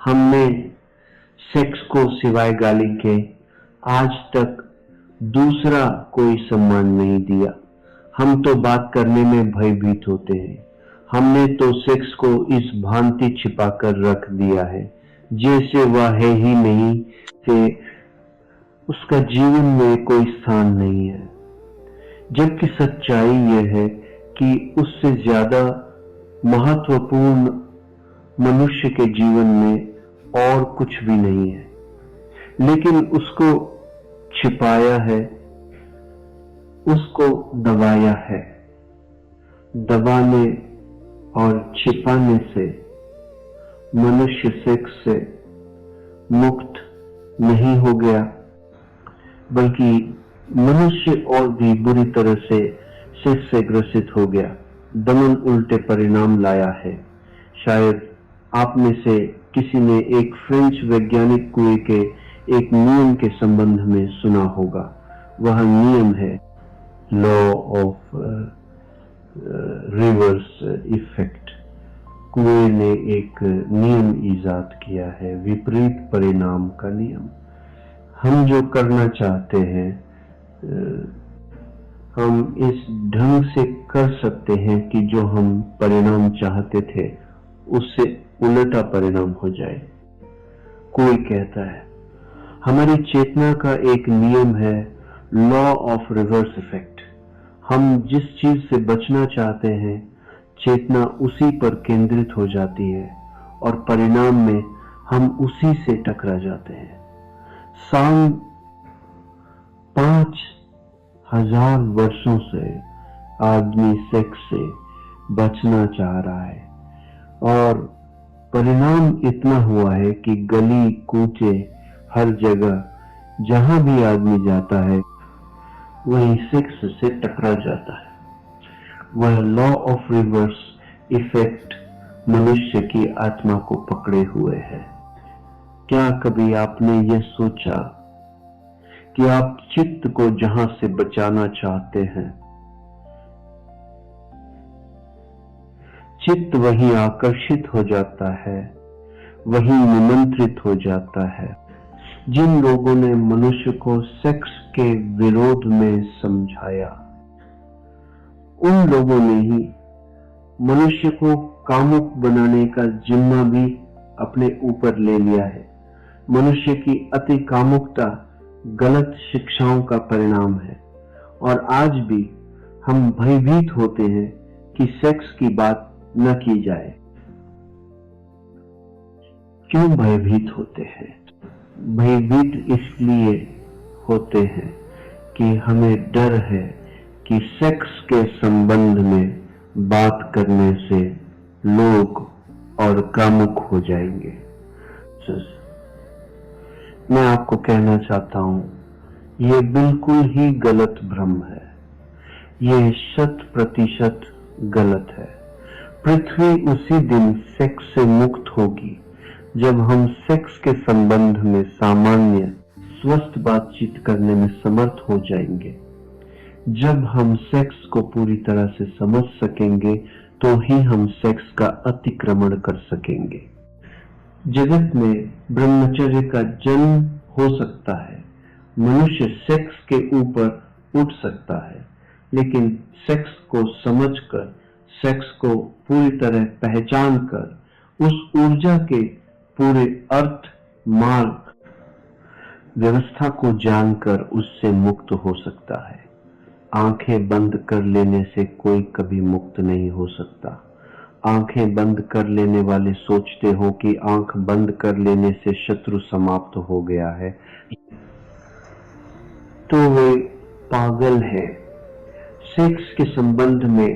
हमने सेक्स को सिवाय गाली के आज तक दूसरा कोई सम्मान नहीं दिया। हम तो बात करने में भयभीत होते हैं। हमने तो सेक्स को इस भांति छिपाकर रख दिया है जैसे वह है ही नहीं, से उसका जीवन में कोई स्थान नहीं है। जबकि सच्चाई यह है कि उससे ज्यादा महत्वपूर्ण मनुष्य के जीवन में और कुछ भी नहीं है, लेकिन उसको छिपाया है, उसको दबाया है। दबाने और छिपाने से मनुष्य सेक्स से मुक्त नहीं हो गया, बल्कि मनुष्य और भी बुरी तरह से सेक्स से ग्रसित हो गया। दमन उल्टे परिणाम लाया है। शायद आप में से किसी ने एक फ्रेंच वैज्ञानिक कुएं के एक नियम के संबंध में सुना होगा। वह नियम है लॉ ऑफ रिवर्स इफेक्ट। कुएं ने एक नियम इजाद किया है, विपरीत परिणाम का नियम। हम जो करना चाहते हैं हम इस ढंग से कर सकते हैं कि जो हम परिणाम चाहते थे उससे उल्टा परिणाम हो जाए। कोई कहता है हमारी चेतना का एक नियम है लॉ ऑफ रिवर्स इफेक्ट। हम जिस चीज से बचना चाहते हैं चेतना उसी पर केंद्रित हो जाती है और परिणाम में हम उसी से टकरा जाते हैं। साल 5000 वर्षों से आदमी सेक्स से बचना चाह रहा है और परिणाम इतना हुआ है कि गली कूचे हर जगह जहां भी आदमी जाता है वही सेक्स से टकरा जाता है। वह लॉ ऑफ रिवर्स इफेक्ट मनुष्य की आत्मा को पकड़े हुए है। क्या कभी आपने यह सोचा कि आप चित्त को जहां से बचाना चाहते हैं चित्त वहीं आकर्षित हो जाता है, वहीं निमंत्रित हो जाता है। जिन लोगों ने मनुष्य को सेक्स के विरोध में समझाया उन लोगों ने ही मनुष्य को कामुक बनाने का जिम्मा भी अपने ऊपर ले लिया है। मनुष्य की अति कामुकता गलत शिक्षाओं का परिणाम है और आज भी हम भयभीत होते हैं कि सेक्स की बात न की जाए। क्यों भयभीत होते हैं? भयभीत इसलिए होते हैं कि हमें डर है कि सेक्स के संबंध में बात करने से लोग और कामुक हो जाएंगे। मैं आपको कहना चाहता हूं यह बिल्कुल ही गलत भ्रम है। यह 100% गलत है। पृथ्वी उसी दिन सेक्स से मुक्त होगी जब हम सेक्स के संबंध में सामान्य स्वस्थ बातचीत करने में समर्थ हो जाएंगे। जब हम सेक्स को पूरी तरह से समझ सकेंगे तो ही हम सेक्स का अतिक्रमण कर सकेंगे। जगत में ब्रह्मचर्य का जन्म हो सकता है, मनुष्य सेक्स के ऊपर उठ सकता है, लेकिन सेक्स को समझकर, सेक्स को पूरी तरह पहचान कर उस ऊर्जा के पूरे अर्थ, मार्ग, व्यवस्था को जानकर उससे मुक्त हो सकता है। आंखें बंद कर लेने से कोई कभी मुक्त नहीं हो सकता। आंखें बंद कर लेने वाले सोचते हो कि आंख बंद कर लेने से शत्रु समाप्त हो गया है, तो वे पागल है। सेक्स के संबंध में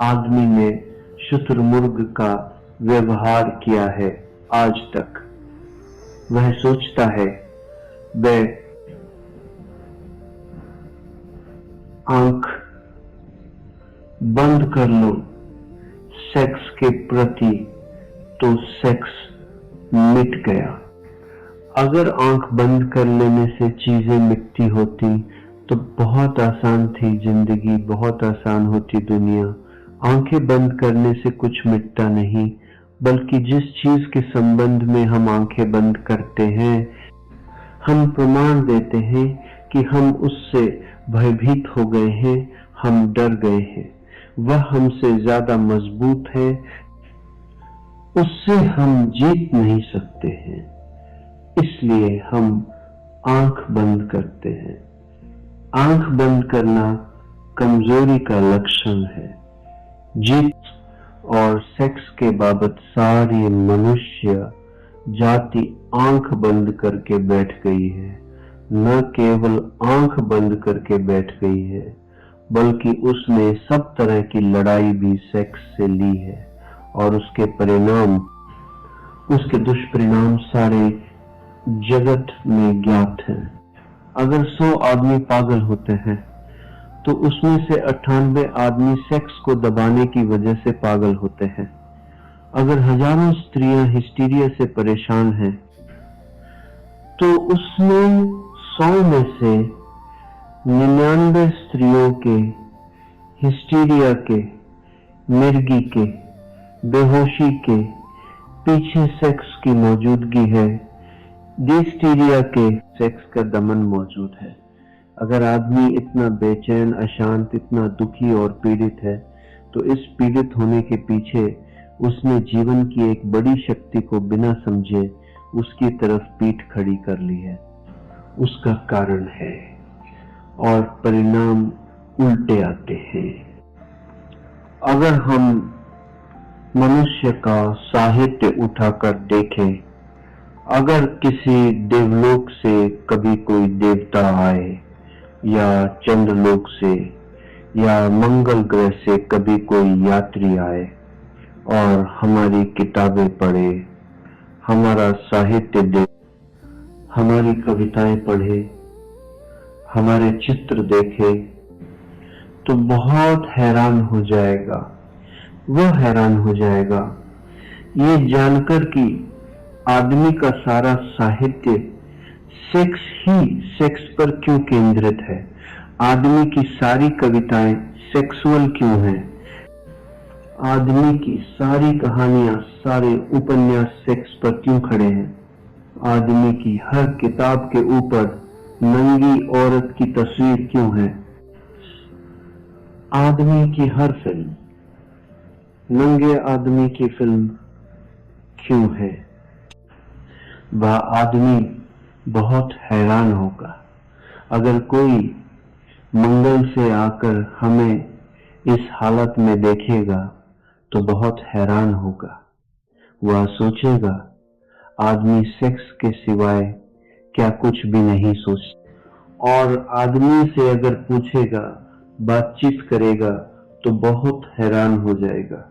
आदमी ने शुतुरमुर्ग का व्यवहार किया है आज तक। वह सोचता है वह आंख बंद कर लो सेक्स के प्रति तो सेक्स मिट गया। अगर आंख बंद कर लेने से चीजें मिटती होती तो बहुत आसान थी जिंदगी, बहुत आसान होती दुनिया। आंखें बंद करने से कुछ मिटता नहीं, बल्कि जिस चीज के संबंध में हम आंखें बंद करते हैं, हम प्रमाण देते हैं कि हम उससे भयभीत हो गए हैं, हम डर गए हैं, वह हमसे ज्यादा मजबूत है, उससे हम जीत नहीं सकते हैं, इसलिए हम आंख बंद करते हैं। आंख बंद करना कमजोरी का लक्षण है। जीत और सेक्स के बाबत सारी मनुष्य जाति आंख बंद करके बैठ गई है। न केवल आंख बंद करके बैठ गई है, बल्कि उसने सब तरह की लड़ाई भी सेक्स से ली है और उसके दुष्परिणाम सारे जगत में ज्ञात हैं। अगर 100 आदमी पागल होते हैं तो उसमें से 98 आदमी सेक्स को दबाने की वजह से पागल होते हैं। अगर हजारों स्त्रियां हिस्टीरिया से परेशान हैं तो उसमें 100 में से 99 स्त्रियों के हिस्टीरिया के, मिर्गी के, बेहोशी के पीछे सेक्स की मौजूदगी है, डिस्टीरिया के सेक्स का दमन मौजूद है। अगर आदमी इतना बेचैन, अशांत, इतना दुखी और पीड़ित है तो इस पीड़ित होने के पीछे उसने जीवन की एक बड़ी शक्ति को बिना समझे उसकी तरफ पीठ खड़ी कर ली है। उसका कारण है और परिणाम उल्टे आते हैं। अगर हम मनुष्य का साहित्य उठाकर देखें, अगर किसी देवलोक से कभी कोई देवता आए या चंद्रलोक से या मंगल ग्रह से कभी कोई यात्री आए और हमारी किताबें पढ़े, हमारा साहित्य देखे, हमारी कविताएं पढ़े, हमारे चित्र देखे, तो बहुत हैरान हो जाएगा। वह हैरान हो जाएगा ये जानकर कि आदमी का सारा साहित्य सेक्स पर क्यों केंद्रित है। आदमी की सारी कविताएं सेक्सुअल क्यों हैं। आदमी की सारी कहानियां, सारे उपन्यास सेक्स पर क्यों खड़े हैं। आदमी की हर किताब के ऊपर नंगी औरत की तस्वीर क्यों है। आदमी की हर फिल्म नंगे आदमी की फिल्म क्यों है। वह आदमी बहुत हैरान होगा अगर कोई मंगल से आकर हमें इस हालत में देखेगा, तो बहुत हैरान होगा। वह सोचेगा आदमी सेक्स के सिवाय क्या कुछ भी नहीं सोचता। और आदमी से अगर पूछेगा, बातचीत करेगा, तो बहुत हैरान हो जाएगा।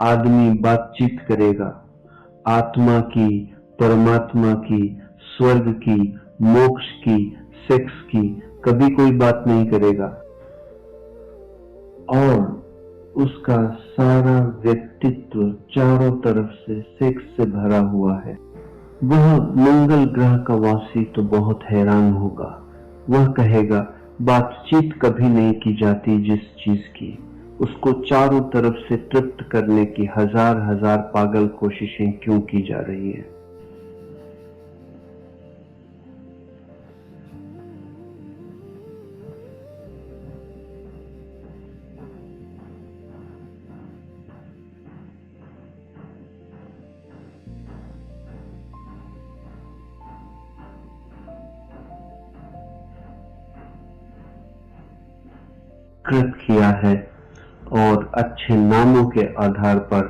आदमी बातचीत करेगा, आत्मा की, परमात्मा की, स्वर्ग की, मोक्ष की, सेक्स की कभी कोई बात नहीं करेगा। और उसका सारा व्यक्तित्व चारों तरफ से सेक्स से भरा हुआ है। वह मंगल ग्रह का वासी तो बहुत हैरान होगा। वह कहेगा बातचीत कभी नहीं की जाती जिस चीज की, उसको चारों तरफ से तृप्त करने की हजार हजार पागल कोशिशें क्यों की जा रही है। कृत किया है और अच्छे नामों के आधार पर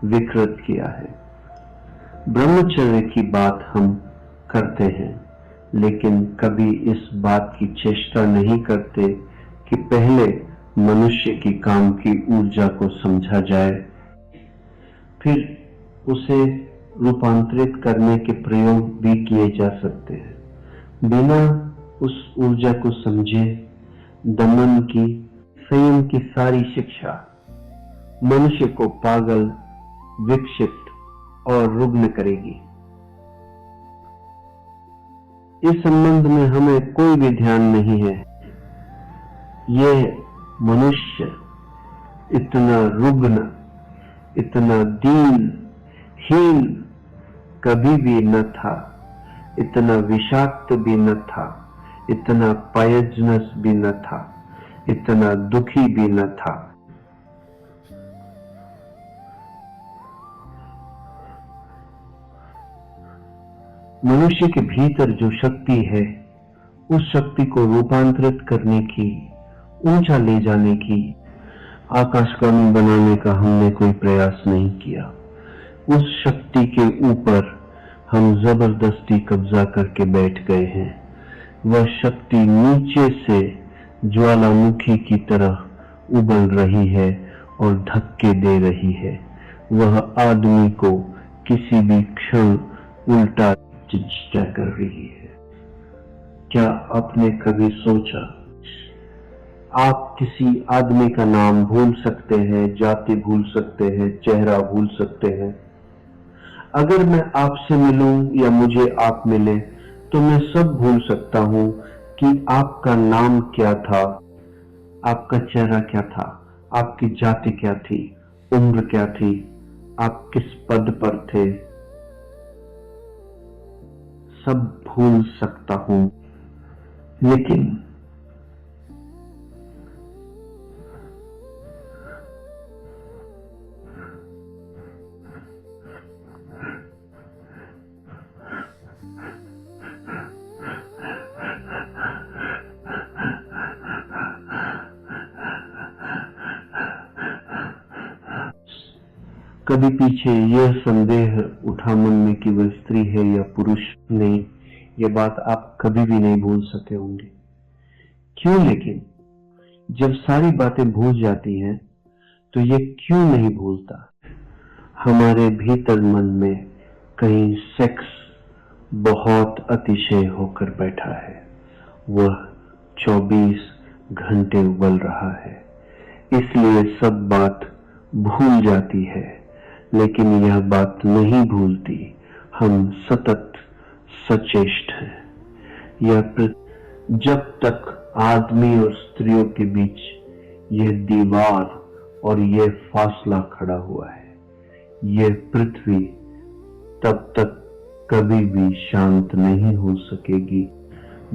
विकृत किया है। ब्रह्मचर्य की बात हम करते हैं, लेकिन कभी इस बात की चेष्टा नहीं करते कि पहले मनुष्य की काम की ऊर्जा को समझा जाए, फिर उसे रूपांतरित करने के प्रयोग भी किए जा सकते हैं। बिना उस ऊर्जा को समझे दमन की, संयम की सारी शिक्षा मनुष्य को पागल, विक्षिप्त और रुग्ण करेगी। इस संबंध में हमें कोई भी ध्यान नहीं है। यह मनुष्य इतना रुग्ण, इतना दीन, हीन कभी भी न था, इतना विषाक्त भी न था, इतना पॉइजनस भी न था, इतना दुखी भी न था। मनुष्य के भीतर जो शक्ति है, उस शक्ति को रूपांतरित करने की, ऊंचा ले जाने की, आकाशगामी बनाने का हमने कोई प्रयास नहीं किया। उस शक्ति के ऊपर हम जबरदस्ती कब्जा करके बैठ गए हैं। वह शक्ति नीचे से ज्वालामुखी की तरह उबल रही है और धक्के दे रही है। वह आदमी को किसी भी क्षण उल्टा चिंता कर रही है। क्या आपने कभी सोचा, आप किसी आदमी का नाम भूल सकते हैं, जाति भूल सकते हैं, चेहरा भूल सकते हैं। अगर मैं आपसे मिलूं या मुझे आप मिले तो मैं सब भूल सकता हूं कि आपका नाम क्या था, आपका चेहरा क्या था, आपकी जाति क्या थी, उम्र क्या थी, आप किस पद पर थे, सब भूल सकता हूं। लेकिन कभी पीछे यह संदेह उठा मन में कि वह स्त्री है या पुरुष नहीं, यह बात आप कभी भी नहीं भूल सके होंगे। क्यों? लेकिन जब सारी बातें भूल जाती हैं तो ये क्यों नहीं भूलता? हमारे भीतर मन में कहीं सेक्स बहुत अतिशय होकर बैठा है। वह 24 घंटे उबल रहा है, इसलिए सब बात भूल जाती है। लेकिन यह बात नहीं भूलती, हम सतत सचेष्ट हैं। जब तक आदमी और स्त्रियों के बीच यह दीवार और यह फासला खड़ा हुआ है, यह पृथ्वी तब तक कभी भी शांत नहीं हो सकेगी।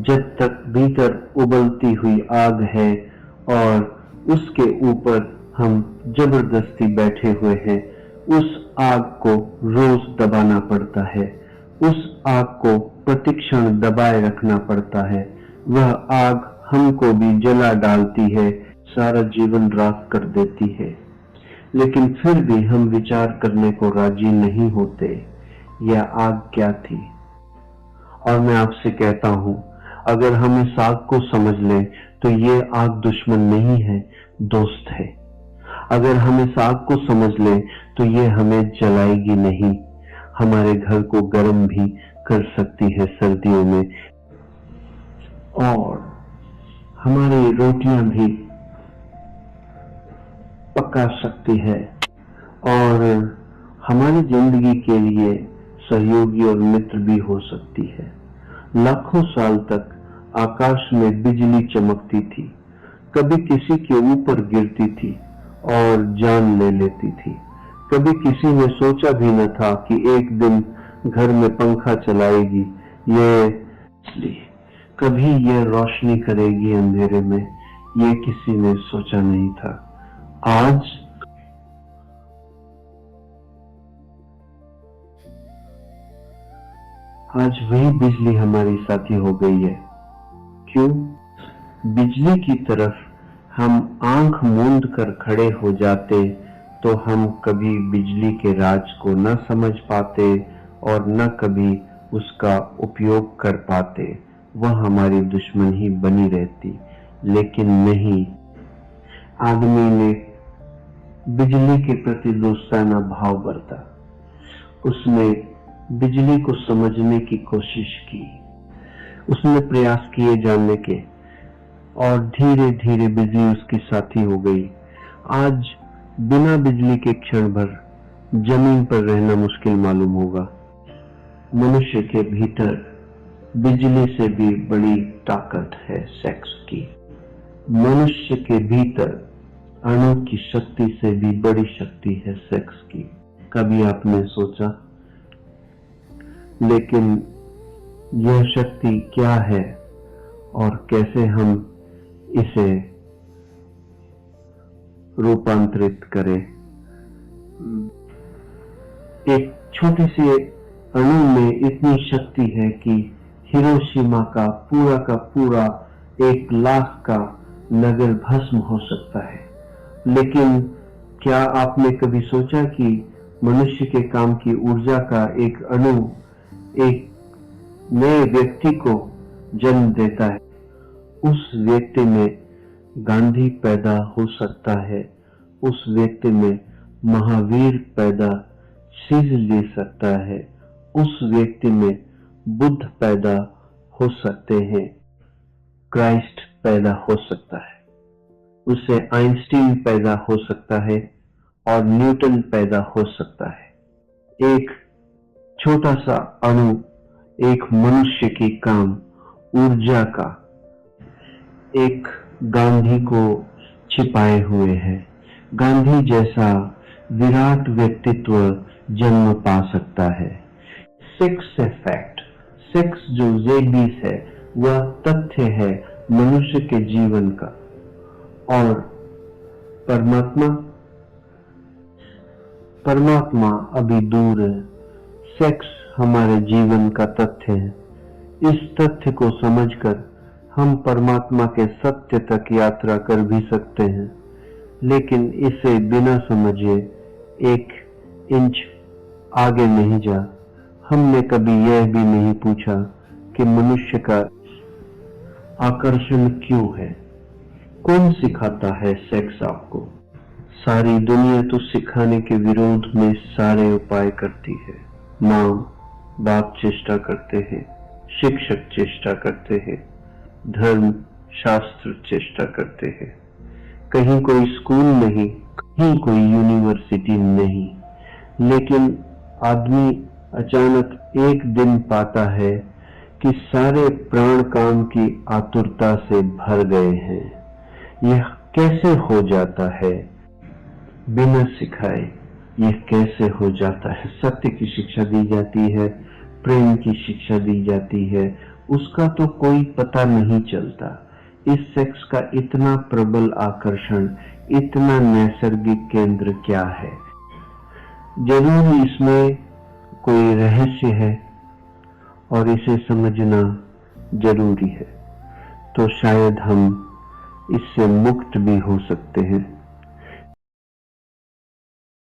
जब तक भीतर उबलती हुई आग है और उसके ऊपर हम जबरदस्ती बैठे हुए हैं, उस आग को रोज दबाना पड़ता है, उस आग को प्रतिक्षण दबाए रखना पड़ता है। वह आग हमको भी जला डालती है, सारा जीवन राख कर देती है। लेकिन फिर भी हम विचार करने को राजी नहीं होते, यह आग क्या थी। और मैं आपसे कहता हूं, अगर हम इस आग को समझ लें तो ये आग दुश्मन नहीं है, दोस्त है। अगर हम इस आग को समझ लें तो ये हमें जलाएगी नहीं, हमारे घर को गर्म भी कर सकती है सर्दियों में, और हमारी रोटियां भी पका सकती है, और हमारी जिंदगी के लिए सहयोगी और मित्र भी हो सकती है। लाखों साल तक आकाश में बिजली चमकती थी, कभी किसी के ऊपर गिरती थी और जान ले लेती थी। कभी किसी ने सोचा भी न था कि एक दिन घर में पंखा चलाएगी, कभी ये रोशनी करेगी अंधेरे में, ये किसी ने सोचा नहीं था। आज वही बिजली हमारी साथी हो गई है। क्यों? बिजली की तरफ हम आंख मूंद कर खड़े हो जाते तो हम कभी बिजली के राज को न समझ पाते और न कभी उसका उपयोग कर पाते, वह हमारी दुश्मन ही बनी रहती। लेकिन नहीं, आदमी ने बिजली के प्रति दोस्ताना भाव बरता, उसने बिजली को समझने की कोशिश की, उसने प्रयास किए जानने के, और धीरे धीरे बिजली उसकी साथी हो गई। आज बिना बिजली के क्षण भर जमीन पर रहना मुश्किल मालूम होगा। मनुष्य के भीतर बिजली से भी बड़ी ताकत है सेक्स की। मनुष्य के भीतर अणु की शक्ति से भी बड़ी शक्ति है सेक्स की। कभी आपने सोचा? लेकिन यह शक्ति क्या है और कैसे हम इसे रूपांतरित करें? एक छोटी सी अणु में इतनी शक्ति है कि हिरोशिमा का पूरा 1,00,000 का नगर भस्म हो सकता है। लेकिन क्या आपने कभी सोचा कि मनुष्य के काम की ऊर्जा का एक अणु एक नए व्यक्ति को जन्म देता है? उस व्यक्ति में गांधी पैदा हो सकता है, उस व्यक्ति में महावीर पैदा सीज ले सकता है, उस व्यक्ति में बुद्ध पैदा हो सकते हैं, क्राइस्ट पैदा हो सकता है, उससे आइंस्टीन पैदा हो सकता है और न्यूटन पैदा हो सकता है। एक छोटा सा अणु एक मनुष्य की काम ऊर्जा का एक गांधी को छिपाए हुए है। गांधी जैसा विराट व्यक्तित्व जन्म पा सकता है। सेक्स है फैक्ट, सेक्स जो जेबीस है वह तथ्य है मनुष्य के जीवन का। और परमात्मा अभी दूर है। सेक्स हमारे जीवन का तथ्य है। इस तथ्य को समझकर हम परमात्मा के सत्य तक यात्रा कर भी सकते हैं, लेकिन इसे बिना समझे 1 इंच आगे नहीं जा। हमने कभी यह भी नहीं पूछा कि मनुष्य का आकर्षण क्यों है। कौन सिखाता है सेक्स आपको? सारी दुनिया तो सिखाने के विरोध में सारे उपाय करती है। माँ बाप चेष्टा करते हैं, शिक्षक चेष्टा करते हैं, धर्म शास्त्र चेष्टा करते हैं। कहीं कोई स्कूल नहीं, कहीं कोई यूनिवर्सिटी नहीं, लेकिन आदमी अचानक एक दिन पाता है कि सारे प्राण काम की आतुरता से भर गए हैं। यह कैसे हो जाता है? बिना सिखाए यह कैसे हो जाता है? सत्य की शिक्षा दी जाती है, प्रेम की शिक्षा दी जाती है, उसका तो कोई पता नहीं चलता। इस सेक्स का इतना प्रबल आकर्षण, इतना नैसर्गिक केंद्र क्या है? जरूर इसमें कोई रहस्य है और इसे समझना जरूरी है, तो शायद हम इससे मुक्त भी हो सकते हैं।